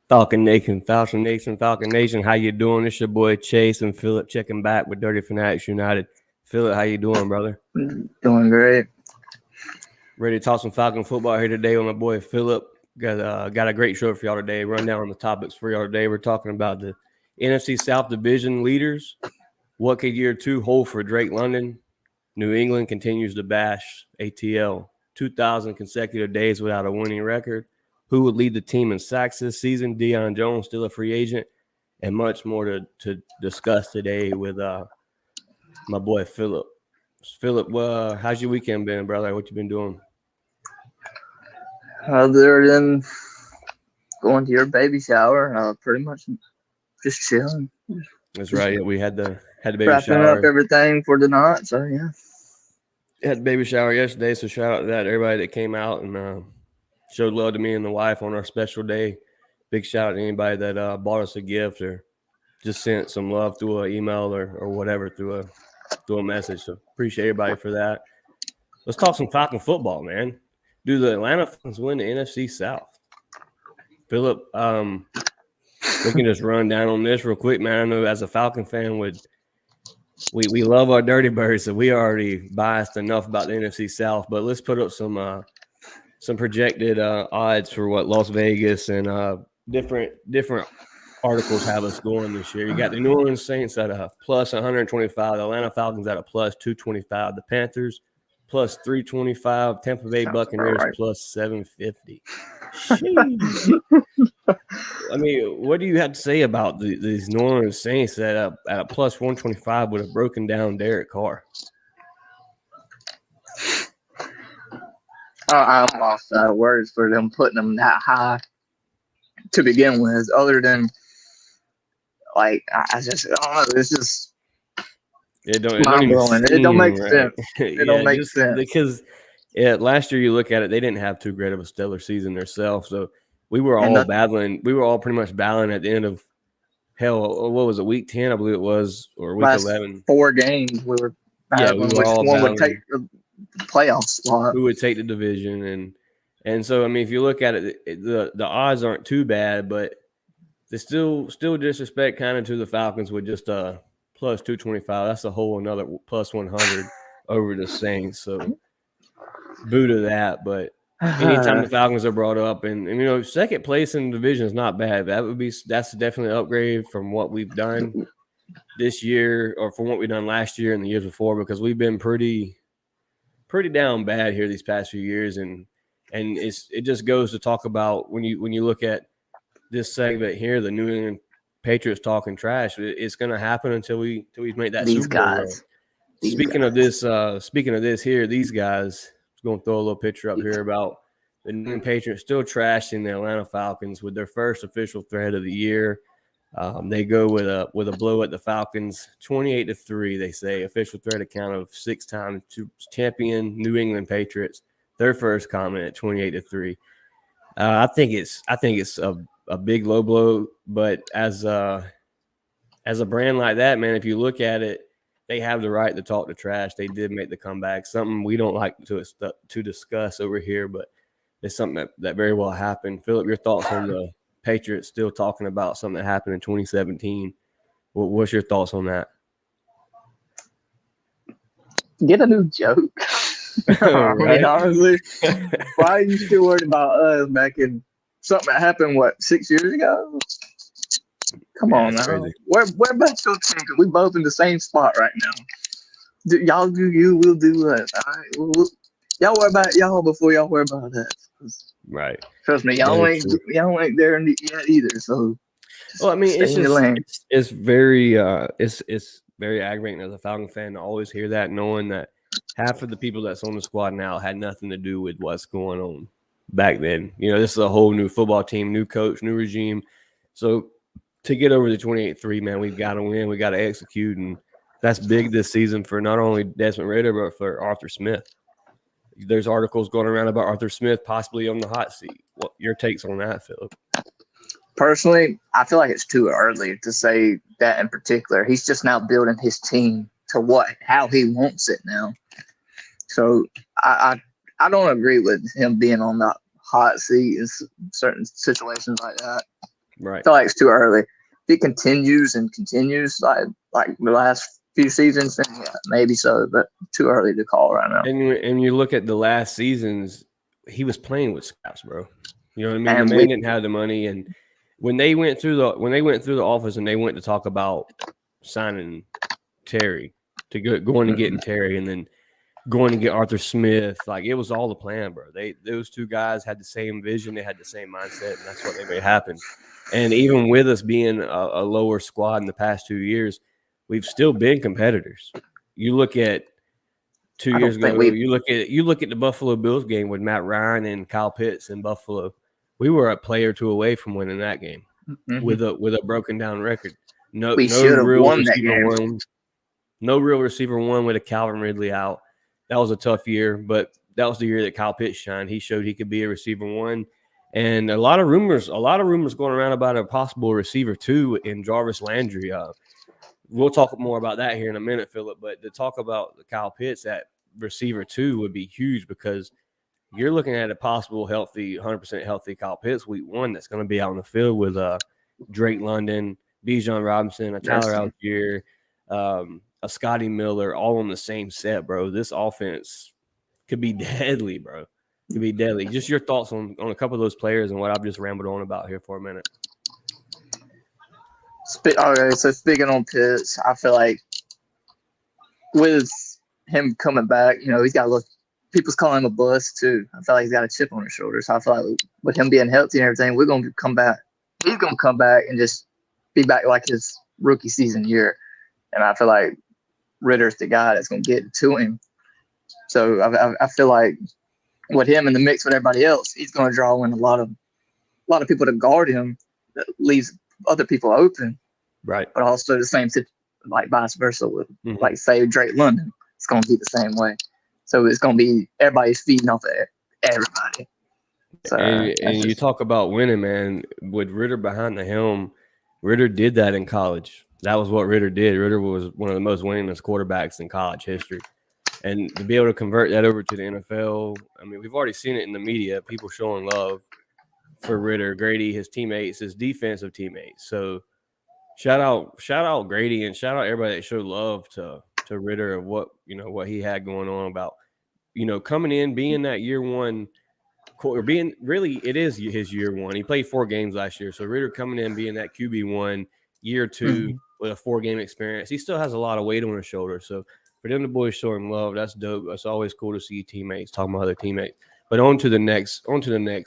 Falcon Nation. How you doing? It's your boy Chase and Philip checking back with Dirty Fanatics United. Philip, how you doing, brother? Doing great. Ready to talk some Falcon football here today with my boy Philip. Got a great show for y'all today. Rundown on the topics for y'all today. We're talking about the NFC South Division leaders. What could year two hold for Drake London? New England continues to bash ATL. 2,000 consecutive days without a winning record. Who would lead the team in sacks this season? Deion Jones still a free agent, and much more to discuss today with my boy Philip. Philip, how's your weekend been, brother? What you been doing? Other than going to your baby shower, pretty much just chilling, That's right. Yeah, we had the baby wrapping up shower. everything for the night. So yeah, Had the baby shower yesterday, so shout out to that everybody that came out and showed love to me and the wife on our special day. Big shout out to anybody that bought us a gift or just sent some love through an email or whatever through a message. So appreciate everybody for that. Let's talk some Falcon football, man. Do the Atlanta Falcons win the NFC South? Philip, we can just run down on this real quick, man. I know as a Falcon fan, we love our Dirty Birds, so we already biased enough about the NFC South. But let's put up some projected odds for what Las Vegas and different articles have us going this year. You got the New Orleans Saints at a plus 125, the Atlanta Falcons at a plus 225, the Panthers plus 325, Tampa Bay sounds about Buccaneers right. plus 750. Sheesh. I mean, what do you have to say about these New Orleans Saints that at a plus 125 would have broken down Derek Carr? I'm lost out of words for them putting them that high to begin with. Other than I just I don't know. It's just It don't mind even blowing. It don't seem make right. sense. It don't Yeah, make just sense. because last year you look at it, they didn't have too great of a stellar season themselves. So we were And all nothing. battling. We were all pretty much battling at the end of hell. What was it? Week 10, I believe it was, or week Last 11. 4 games, we were Yeah, we battling were which all one would take battling the playoff slot. who would take the division, and so I mean, if you look at it, the odds aren't too bad, but they still disrespect kind of to the Falcons with just a plus 225. That's a whole another plus 100 over the Saints. So boo to that. But anytime the Falcons are brought up, and you know, second place in the division is not bad. That's definitely an upgrade from what we've done this year or from what we've done last year and the years before, because we've been pretty down bad here these past few years, and it just goes to talk about when you look at this segment here, the New England Patriots talking trash. It's going to happen until we make that These Super Bowl run. guys. These Speaking of guys. this, here, these guys. I'm going to throw a little picture up here about the New England Patriots still trashing the Atlanta Falcons with their first official threat of the year. They go with a blow at the Falcons, 28-3. They say official threat account of 6-time champion New England Patriots. Their first comment at 28-3. I think it's a big low blow, but as a brand like that, man, if you look at it, they have the right to talk the trash. They did make the comeback, something we don't like to discuss over here, but it's something that very well happened. Philip, your thoughts on the Patriots still talking about something that happened in 2017? What's your thoughts on that? Get a new joke. I mean, Right? honestly, why are you still worried about us back in something that happened, 6 years ago? Come Yeah, on that's now. crazy. Where about your team? 'Cause we both in the same spot right now. Y'all do you, we'll do us. All right? Y'all worry about y'all before y'all worry about us. 'Cause Right. trust me, Very true. y'all ain't there yet either. So Well, just I mean, stay in your lane. it's very it's very aggravating as a Falcon fan to always hear that, knowing that half of the people that's on the squad now had nothing to do with what's going on back then. You know, this is a whole new football team, new coach, new regime. So to get over the 28-3, man, we've got to win. We got to execute, and that's big this season for not only Desmond Ridder but for Arthur Smith. There's articles going around about Arthur Smith possibly on the hot seat. What your takes on that, Philip? Personally, I feel like it's too early to say that in particular. He's just now building his team to how he wants it now. So I don't agree with him being on the hot seat in certain situations like that. Right. feel like it's too early. If it continues and continues like the last few seasons, then yeah, maybe so, but too early to call right now. And you look at the last seasons, he was playing with scraps, bro. You know what I mean? The And man didn't have the money, and when they went through the office and they went to talk about signing Terry to going and getting Terry, and then going to get Arthur Smith, like it was all the plan, bro. Those two guys had the same vision, they had the same mindset, and that's what they made happen. And even with us being a lower squad in the past 2 years, we've still been competitors. You look at two I years don't think ago. we. You look at the Buffalo Bills game with Matt Ryan and Kyle Pitts in Buffalo. We were a play or two away from winning that game Mm-hmm. with a broken down record. We No should have real won that receiver game. won. No real receiver won with a Calvin Ridley out. That was a tough year, but that was the year that Kyle Pitts shined. He showed he could be a receiver one. And a lot of rumors going around about a possible receiver two in Jarvis Landry. We'll talk more about that here in a minute, Philip. But to talk about the Kyle Pitts at receiver two would be huge because you're looking at a possible healthy, 100% healthy Kyle Pitts week one that's going to be out on the field with Drake London, Bijan Robinson, a Tyler Algier, a Scotty Miller, all on the same set, bro. This offense could be deadly, bro. Could be deadly. Just your thoughts on a couple of those players and what I've just rambled on about here for a minute. Okay, so speaking on Pitts, I feel like with him coming back, he's got to look. People's calling him a bust too. I feel like he's got a chip on his shoulder. So I feel like with him being healthy and everything, we're gonna come back. He's gonna come back and just be back like his rookie season year. And I feel like Ritter's the guy that's gonna get to him. So I feel like with him in the mix with everybody else, he's gonna draw in a lot of people to guard him. That leaves other people open. Right. But also the same, like vice versa with like say Drake London. It's gonna be the same way. So it's going to be everybody's feeding off of everybody. So, and you talk about winning, man. With Ritter behind the helm, Ritter did that in college. That was what Ritter did. Ritter was one of the most winningest quarterbacks in college history. And to be able to convert that over to the NFL, I mean, we've already seen it in the media, people showing love for Ritter, Grady, his teammates, his defensive teammates. So shout out Grady and shout out everybody that showed love to Ritter of what he had going on about, coming in, being that year one, or being really, it is his year one. He played 4 games last year. So Ritter coming in, being that QB1, year 2 with a 4-game experience. He still has a lot of weight on his shoulder. So for them, the boys show him love. That's dope. It's always cool to see teammates talking about other teammates. But on to the next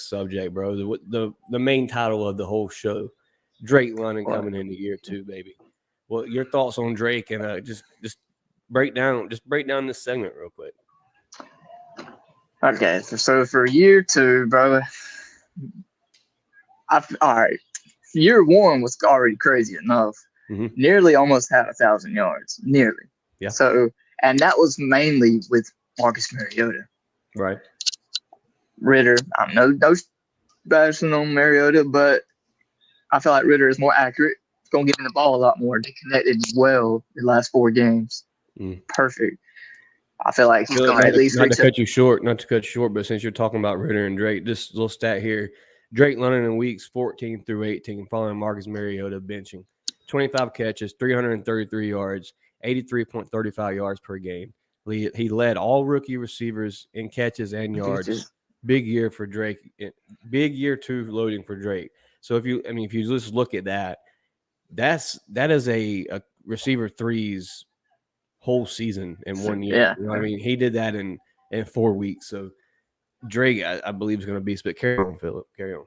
subject, bro. The main title of the whole show, Drake London coming into year 2, baby. Well, your thoughts on Drake and just break down this segment real quick. Okay, so for year 2, bro, all right. Year 1 was already crazy enough. Nearly almost had 1,000 yards. Nearly. Yeah. So, and that was mainly with Marcus Mariota. Right. Ritter, I'm no bashing on Mariota, but I feel like Ritter is more accurate. He's going to give him the ball a lot more. They connected well the last 4 games. Perfect. I feel like he's going to at least not to cut you short, but since you're talking about Ritter and Drake, this little stat here. Drake London in weeks 14 through 18 following Marcus Mariota benching. 25 catches, 333 yards, 83.35 yards per game. He led all rookie receivers in catches and yards. Big year for Drake. Big year 2 loading for Drake. So if you just look at that, that is a receiver 3's whole season in 1 year. Yeah. You know what I mean? He did that in 4 weeks. So Drake, I believe, is going to be. But carry on, Philip. Carry on.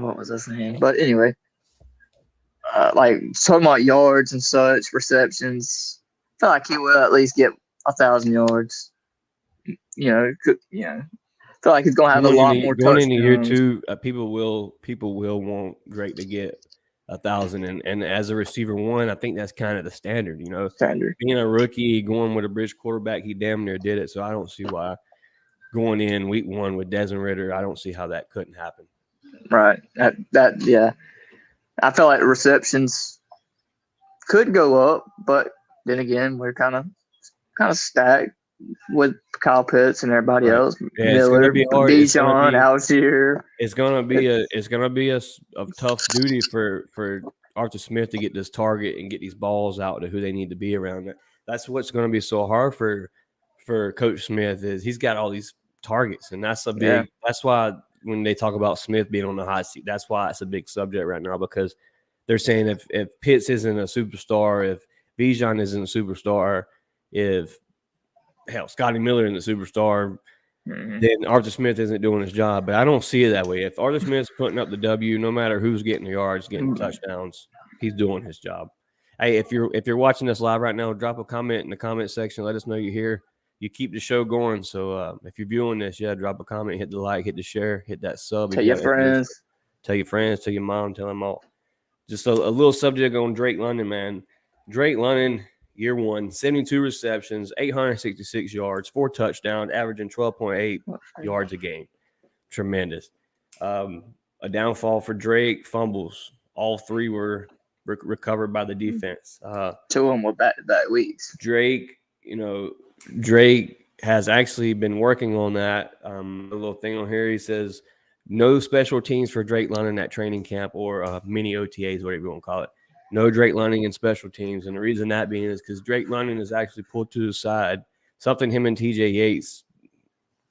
What was I saying? But anyway, like talking about yards and such, receptions. I feel like he will at least get 1,000 yards. I feel like he's gonna have a lot more touchdowns. Going into year 2, people will want Drake to get 1,000, and as a receiver 1, I think that's kind of the standard. Standard. Being a rookie, going with a bridge quarterback, he damn near did it. So I don't see why going in week 1 with Desmond Ritter, I don't see how that couldn't happen. Right. Yeah. I feel like receptions could go up, but then again, we're kind of stacked. with Kyle Pitts and everybody Right. else, Yeah, it's gonna Miller, be hard. Bijan, Algier. It's gonna be a tough duty for Arthur Smith to get this target and get these balls out to who they need to be around it. That's what's gonna be so hard for Coach Smith is he's got all these targets, and Yeah, that's why when they talk about Smith being on the hot seat, that's why it's a big subject right now because they're saying if Pitts isn't a superstar, if Bijan isn't a superstar, if hell Scotty Miller isn't a superstar, mm-hmm. then Arthur Smith isn't doing his job. But I don't see it that way. If Arthur Smith's putting up the W, no matter who's getting the yards, getting touchdowns, he's doing his job. Hey, if you're watching this live right now, drop a comment in the comment section. Let us know you're here. You keep the show going. So if you're viewing this, yeah, drop a comment, hit the like, hit the share, hit that sub. Tell your friends. Tell your friends, tell your mom, tell them all. Just a little subject on Drake London, man. Drake London, year one, 72 receptions, 866 yards, 4 touchdowns, averaging 12.8 yards a game. Tremendous. A downfall for Drake, fumbles. All three were recovered by the defense. Two of them were back-to-back weeks. Drake, Drake has actually been working on that. A little thing on here, he says, no special teams for Drake London at training camp or mini OTAs, whatever you want to call it. No Drake London in special teams. And the reason that being is because Drake London is actually pulled to the side, something him and TJ Yates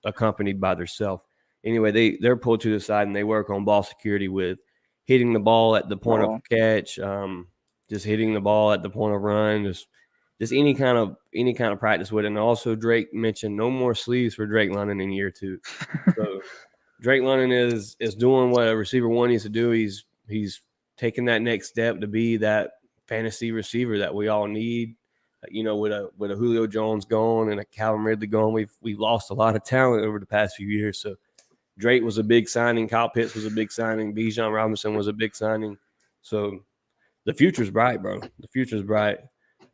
accompanied by themselves. Anyway, they're pulled to the side and they work on ball security with hitting the ball at the point of catch, just hitting the ball at the point of run, just any kind of practice with it. And also Drake mentioned no more sleeves for Drake London in year 2. So Drake London is doing what a receiver one needs to do. He's taking that next step to be that fantasy receiver that we all need. With a Julio Jones gone and a Calvin Ridley gone, we've lost a lot of talent over the past few years. So Drake was a big signing. Kyle Pitts was a big signing. Bijan Robinson was a big signing. So the future's bright, bro. The future's bright.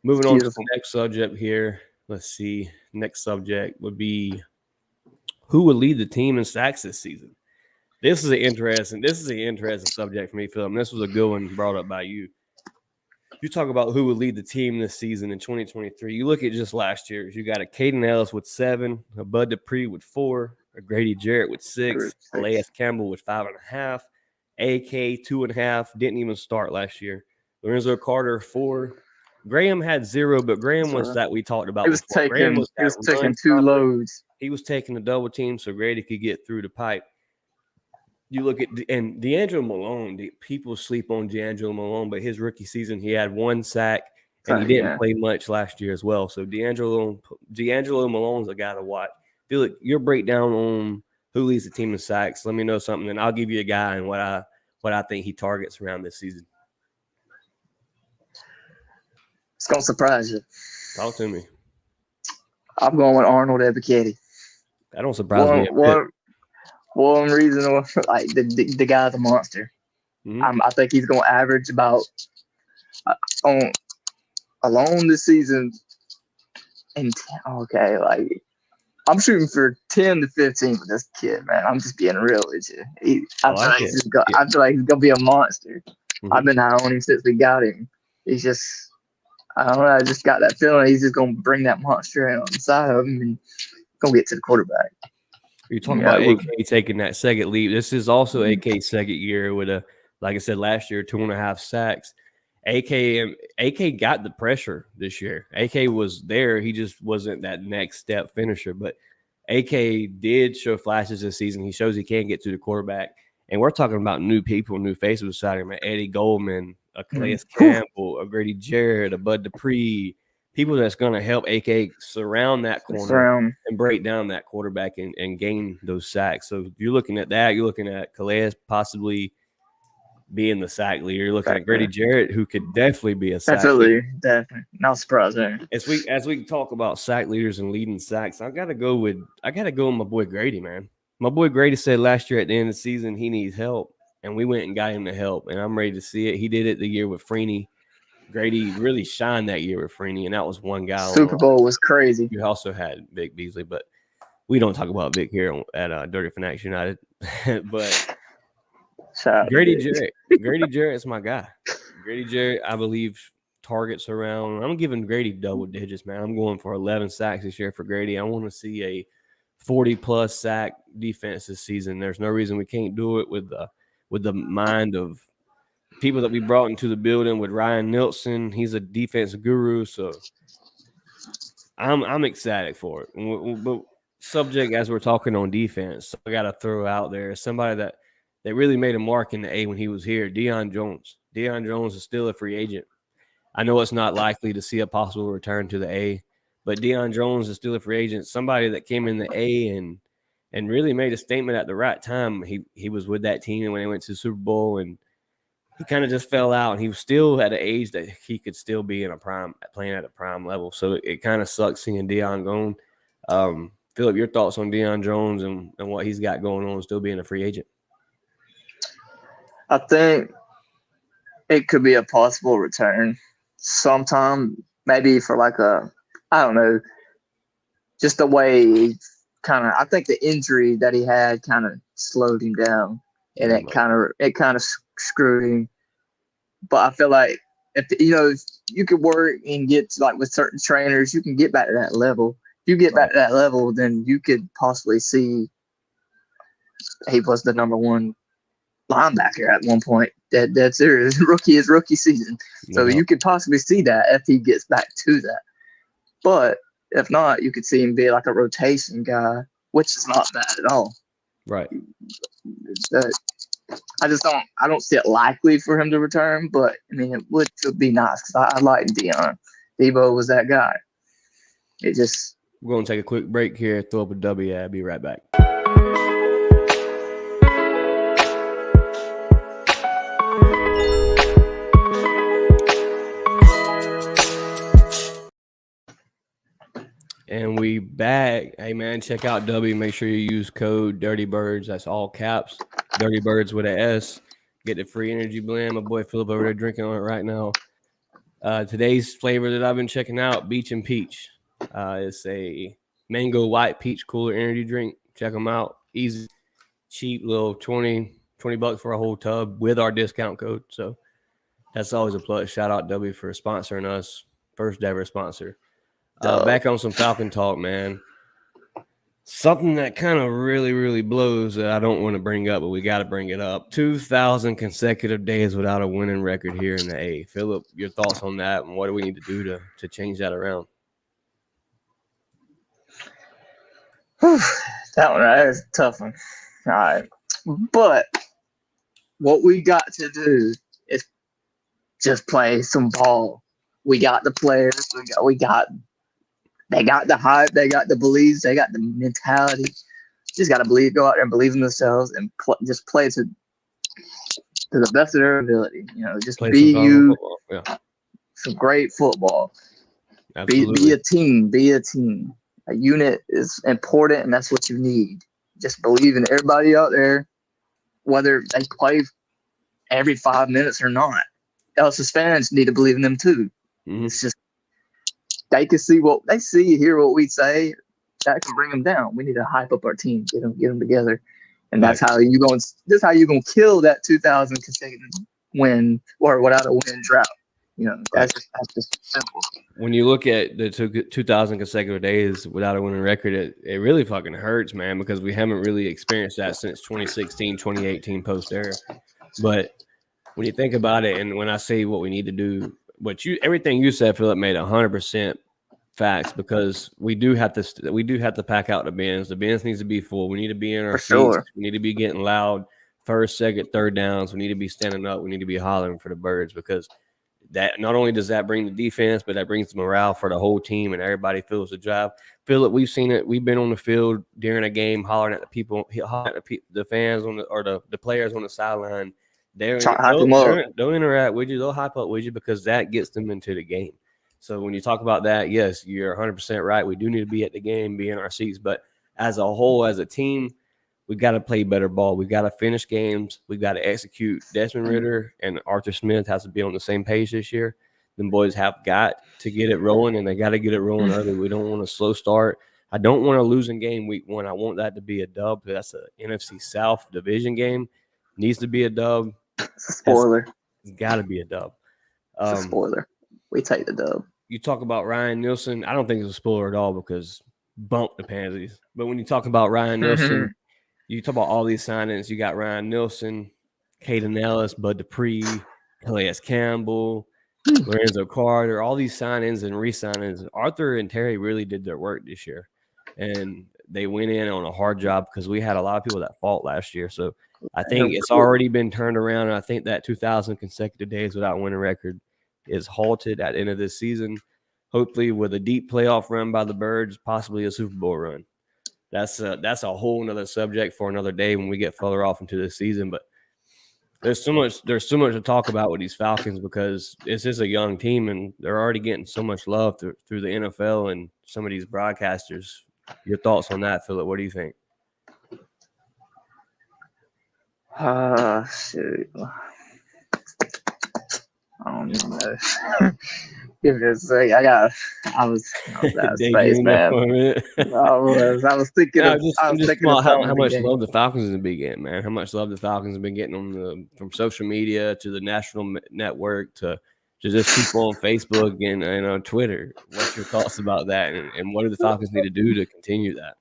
Moving on to the next subject here. Let's see. Next subject would be who would lead the team in sacks this season. This is an interesting subject for me, Philip. This was a good one brought up by you. You talk about who would lead the team this season in 2023. You look at just last year. You got a Caden Ellis with 7, a Bud Dupree with 4, a Grady Jarrett with 6, Calais Campbell with 5.5, AK 2.5. Didn't even start last year. Lorenzo Carter 4. Graham had 0, but Graham was that we talked about. He was taking 2 loads. He was taking the double team so Grady could get through the pipe. You look at and D'Angelo Malone. People sleep on D'Angelo Malone, but his rookie season he had 1 sack and he didn't play much last year as well. So D'Angelo Malone's a guy to watch. Feel like your breakdown on who leads the team in sacks. Let me know something, and I'll give you a guy and what I think he targets around this season. It's gonna surprise you. Talk to me. I'm going with Arnold Ebiketie. That don't surprise me. One reason, like the guy's a monster. Mm-hmm. I think he's going to average about alone this season. And like I'm shooting for 10 to 15 with this kid, man. I'm just being real with you. I feel like he's gonna be a monster. Mm-hmm. I've been high on him since we got him. He's just, I don't know. I just got that feeling he's just gonna bring that monster in on the side of him and gonna get to the quarterback. You're talking about AK taking that second leap. This is also AK's second year with like I said last year, 2.5 sacks. AK got the pressure this year. AK was there. He just wasn't that next step finisher. But AK did show flashes this season. He shows he can get to the quarterback. And we're talking about new people, new faces beside him. Eddie Goldman, a Calais Campbell, a Grady Jarrett, a Bud Dupree. People that's going to help AK surround that corner and break down that quarterback and gain those sacks. So you're looking at that. You're looking at Calais possibly being the sack leader. You're looking at Grady Jarrett, who could definitely be a sack leader. Definitely. Not surprised there. As we talk about sack leaders and leading sacks, I gotta go with my boy Grady, man. My boy Grady said last year at the end of the season he needs help, and we went and got him the help, and I'm ready to see it. He did it the year with Freeney. Grady really shined that year with Freeney, and that was one guy. Super Bowl was crazy. You also had Vic Beasley, but we don't talk about Vic here at Dirty Fanatics United. But Grady Jarrett is my guy. Grady Jarrett, I believe, targets around. I'm giving Grady double digits, man. I'm going for 11 sacks this year for Grady. I want to see a 40-plus sack defense this season. There's no reason we can't do it with the mind of people that we brought into the building with Ryan Nilsson. He's a defense guru, so I'm ecstatic for it. But subject as we're talking on defense, I got to throw out there somebody that really made a mark in the A when he was here, Deion Jones. Deion Jones is still a free agent. I know it's not likely to see a possible return to the A, but Deion Jones is still a free agent. Somebody that came in the A and really made a statement at the right time. He was with that team when they went to the Super Bowl, and he kind of just fell out. And he was still at an age that he could still be in a prime, playing at a prime level. So it kind of sucks seeing Deion gone. Philip, your thoughts on Deion Jones and what he's got going on, still being a free agent? I think it could be a possible return sometime, maybe for like I don't know, just the way kind of, I think the injury that he had kind of slowed him down, and it kind of screwed him. But I feel like if you could work and get to, like with certain trainers, you can get back to that level. If you get back to that level, then you could possibly see he was the number one linebacker at one point. That's his rookie season. So you could possibly see that if he gets back to that. But if not, you could see him be like a rotation guy, which is not bad at all. Right. I don't see it likely for him to return, but I mean, it would be nice because I like Deion. Debo was that guy. We're going to take a quick break here, throw up a W. I'll be right back. And we back. Hey, man, check out W. Make sure you use code Dirty Birds. That's all caps. Dirty Birds with an S. Get the free energy blend. My boy Philip over there drinking on it right now. Today's flavor that I've been checking out, Beach and Peach. It's a mango white peach cooler energy drink. Check them out. Easy, cheap, little 20 bucks for a whole tub with our discount code. So that's always a plus. Shout out W for sponsoring us. First ever sponsor. Back on some Falcon talk, man. Something that kind of really, really blows that I don't want to bring up, but we got to bring it up. 2,000 consecutive days without a winning record here in the A. Philip, your thoughts on that, and what do we need to do to change that around? That is a tough one. All right. But what we got to do is just play some ball. We got the players. They got the hype. They got the beliefs. They got the mentality. Just got to go out there and believe in themselves and just play to the best of their ability. Just play be you. Some great football. Absolutely. Be a team. Be a team. A unit is important, and that's what you need. Just believe in everybody out there, whether they play every 5 minutes or not. Else's fans need to believe in them too. Mm-hmm. It's just they can see what they see, hear what we say. That can bring them down. We need to hype up our team, get them together, and that's how you going. This is how you gonna kill that 2,000 consecutive win or without a win drought. That's just simple. When you look at the 2,000 consecutive days without a winning record, it really fucking hurts, man, because we haven't really experienced that since 2016, 2018 post-era. But when you think about it, and when I say what we need to do, everything you said, Philip, made 100% facts, because we do have to pack out the bins. The bins needs to be full. We need to be in our seats. Sure. We need to be getting loud. First, second, third downs. We need to be standing up. We need to be hollering for the birds, because that not only does that bring the defense, but that brings the morale for the whole team, and everybody feels the drive. Philip, we've seen it. We've been on the field during a game, hollering at the people, hollering at the fans the players on the sideline. They'll interact with you. They'll hype up with you, because that gets them into the game. So when you talk about that, yes, you're 100% right. We do need to be at the game, be in our seats. But as a whole, as a team, we've got to play better ball. We've got to finish games. We've got to execute. Desmond Ridder and Arthur Smith has to be on the same page this year. Them boys have got to get it rolling, and they got to get it rolling early. We don't want a slow start. I don't want to lose in game week 1. I want that to be a dub. That's a NFC South division game. Needs to be a dub. It's a spoiler. It's got to be a dub. It's a spoiler. We take the dub. You talk about Ryan Nielsen. I don't think it's a spoiler at all because bump the Pansies. But when you talk about Ryan Nielsen, you talk about all these signings. You got Ryan Nielsen, Caden Ellis, Bud Dupree, Calais Campbell, Lorenzo Carter, all these sign-ins and re-signings. Arthur and Terry really did their work this year, and they went in on a hard job because we had a lot of people that fought last year. So I think it's already been turned around, and I think that 2,000 consecutive days without winning record is halted at the end of this season. Hopefully, with a deep playoff run by the Birds, possibly a Super Bowl run. That's a whole nother subject for another day when we get further off into the season. But there's so much to talk about with these Falcons because this is a young team and they're already getting so much love through the NFL and some of these broadcasters. Your thoughts on that, Philip? What do you think? Shoot. I don't even know. Give me a sec. I was out of space, man. I was thinking No, of I'm just thinking of about something how in the much game. love the Falcons have been getting, man. How much love the Falcons have been getting from social media to the national network to just people on Facebook and on Twitter. What's your thoughts about that, and what do the Falcons need to do to continue that?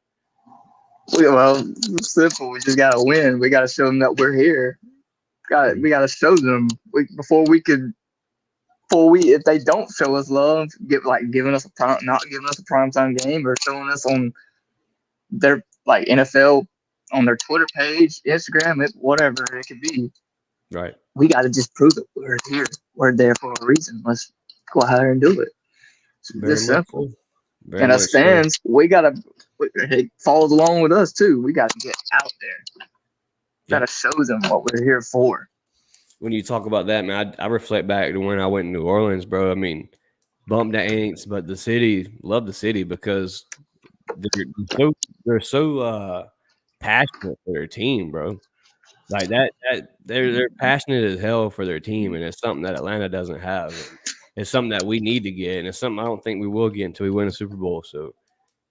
Well, it's simple. We just gotta win. We gotta show them that we're here. We gotta show them if they don't show us love, giving us not giving us a primetime game or showing us on their like NFL on their Twitter page, Instagram, whatever it could be. Right. We got to just prove it. We're here. We're there for a reason. Let's go out there and do it. It's this simple. And as fans, we got to it follows along with us too. We got to get out there. Got to show them what we're here for. When you talk about that, man, I reflect back to when I went to New Orleans, bro. I mean, bump the Aints, but the city, love the city because they're so passionate for their team, bro. Like that they're passionate as hell for their team, and it's something that Atlanta doesn't have. And it's something that we need to get, and it's something I don't think we will get until we win a Super Bowl. So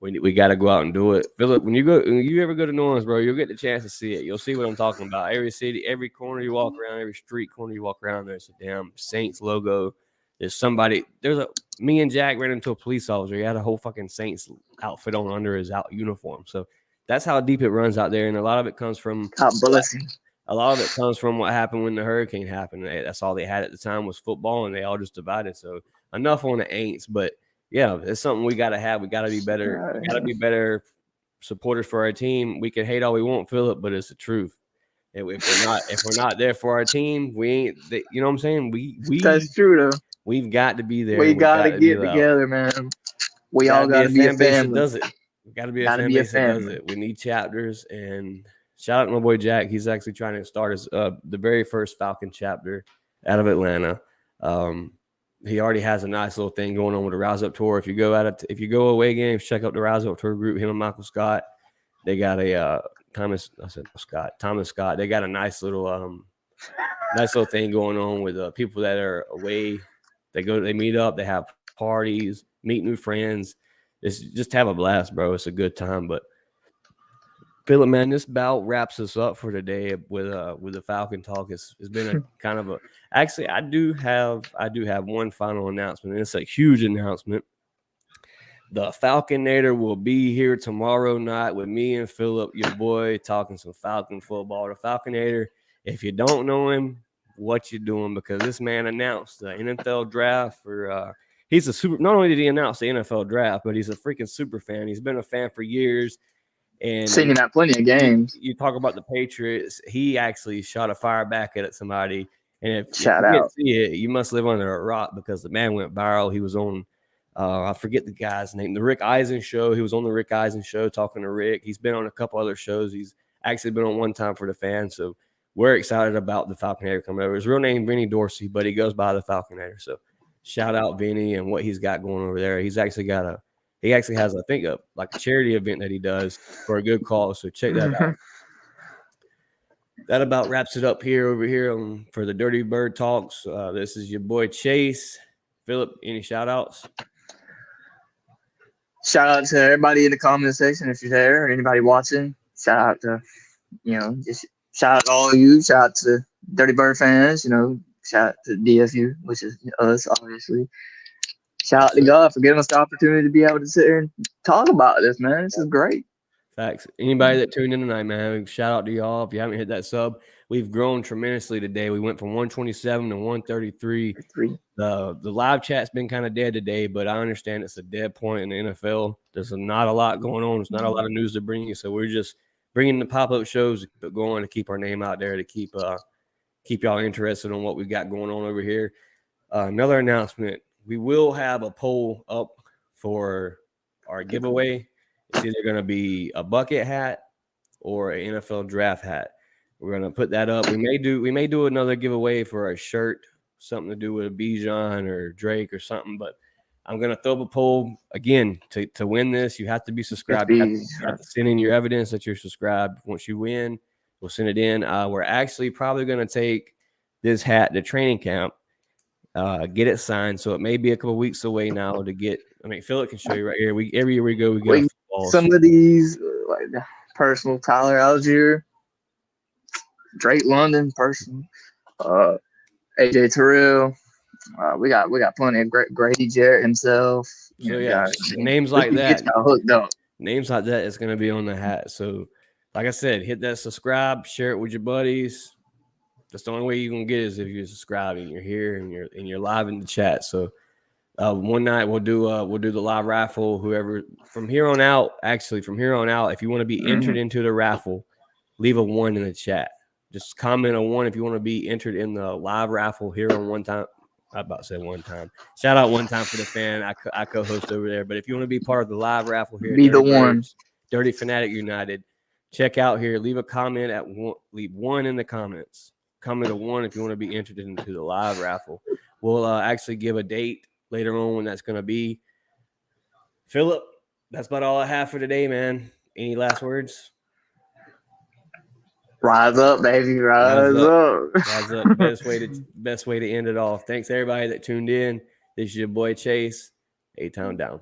we got to go out and do it. Philip, when you ever go to New Orleans, bro, you'll get the chance to see it. You'll see what I'm talking about. Every city, every corner you walk around, every street corner you walk around, there's a damn Saints logo. There's somebody. Me and Jack ran into a police officer. He had a whole fucking Saints outfit on under his uniform. So that's how deep it runs out there, and a lot of it comes from. God bless him. A lot of it comes from what happened when the hurricane happened. That's all they had at the time was football, and they all just divided. So enough on the Aints, but yeah, it's something we got to have. We got to be better. We got to be better supporters for our team. We can hate all we want, Philip, but it's the truth. If we're not there for our team, we ain't. You know what I'm saying? That's true though. We've got to be there. We got to get together, man. We all got to be a fan base family. that does it. We got to be a fan base that does it. We need chapters, and shout out to my boy Jack. He's actually trying to start his the very first Falcon chapter out of Atlanta. He already has a nice little thing going on with the Rouse Up Tour. If you go away games, check out the Rouse Up Tour group. Him and Michael Scott. They got a Thomas Scott. They got a nice little thing going on with people that are away. They meet up. They have parties, meet new friends. It's just have a blast, bro. It's a good time. But Philip, man, this bout wraps us up for today with the Falcon talk. It's been a kind of a. Actually, I do have one final announcement, and it's a huge announcement. The Falconator will be here tomorrow night with me and Philip, your boy, talking some Falcon football. The Falconator, if you don't know him, what you doing? Because this man announced the NFL draft for. He's a super. Not only did he announce the NFL draft, but he's a freaking super fan. He's been a fan for years. And seen him at plenty of games. You talk about the Patriots. He actually shot a fire back at somebody. And if you out. can't see it, you must live under a rock because the man went viral. He was on, I forget the guy's name, the Rick Eisen show. He was on the Rick Eisen show talking to Rick. He's been on a couple other shows. He's actually been on one time for the fans. So we're excited about the Falconator coming over. His real name, Vinny Dorsey, but he goes by the Falconator. So shout out Vinny and what he's got going over there. He actually has, I think, a charity event that he does for a good cause. So check that out. That about wraps it up over here for the Dirty Bird Talks. This is your boy Chase. Philip, any shout outs? Shout out to everybody in the comment section if you're there or anybody watching. Shout out to, just shout out to all of you. Shout out to Dirty Bird fans, shout out to DFU, which is us, obviously. Shout out to God for giving us the opportunity to be able to sit here and talk about this, man. This is great. Facts. Anybody that tuned in tonight, man, shout out to y'all. If you haven't hit that sub, we've grown tremendously today. We went from 127 to 133. The live chat's been kind of dead today, but I understand it's a dead point in the NFL. There's not a lot going on. There's not a lot of news to bring you, so we're just bringing the pop-up shows going to keep our name out there, to keep y'all interested on what we got going on over here. Another announcement: we will have a poll up for our giveaway. It's either going to be a bucket hat or an NFL draft hat. We're going to put that up. We may do another giveaway for a shirt, something to do with a Bijan or Drake or something. But I'm going to throw up a poll again to win this. You have to be subscribed. You have to send in your evidence that you're subscribed. Once you win, we'll send it in. We're actually probably going to take this hat to training camp. Get it signed, so it may be a couple weeks away now to get. I mean, Philip can show you right here. Every year we go, we get some of these like personal Tyler Algier, Drake London, personal, AJ Terrell. We got plenty of Grady Jarrett himself. So yeah, names like that. Hooked up. Names like that is going to be on the hat. So, like I said, hit that subscribe, share it with your buddies. That's the only way you're gonna get it is if you're subscribing. You're here and you're live in the chat. So one night we'll do the live raffle. Whoever from here on out, if you want to be entered into the raffle, leave a 1 in the chat. Just comment a 1 if you want to be entered in the live raffle here on One Time. I about to say One Time. Shout out One Time for the fan. I co-host over there. But if you want to be part of the live raffle here, be the one. Dirty Fanatic United. Check out here. Leave a comment leave 1 in the comments. Comment a 1 if you want to be entered into the live raffle. We'll actually give a date later on when that's going to be. Philip, that's about all I have for today, man. Any last words? Rise up, baby. Rise up. Rise up. Best way to end it off. Thanks everybody that tuned in. This is your boy Chase. A-Town down.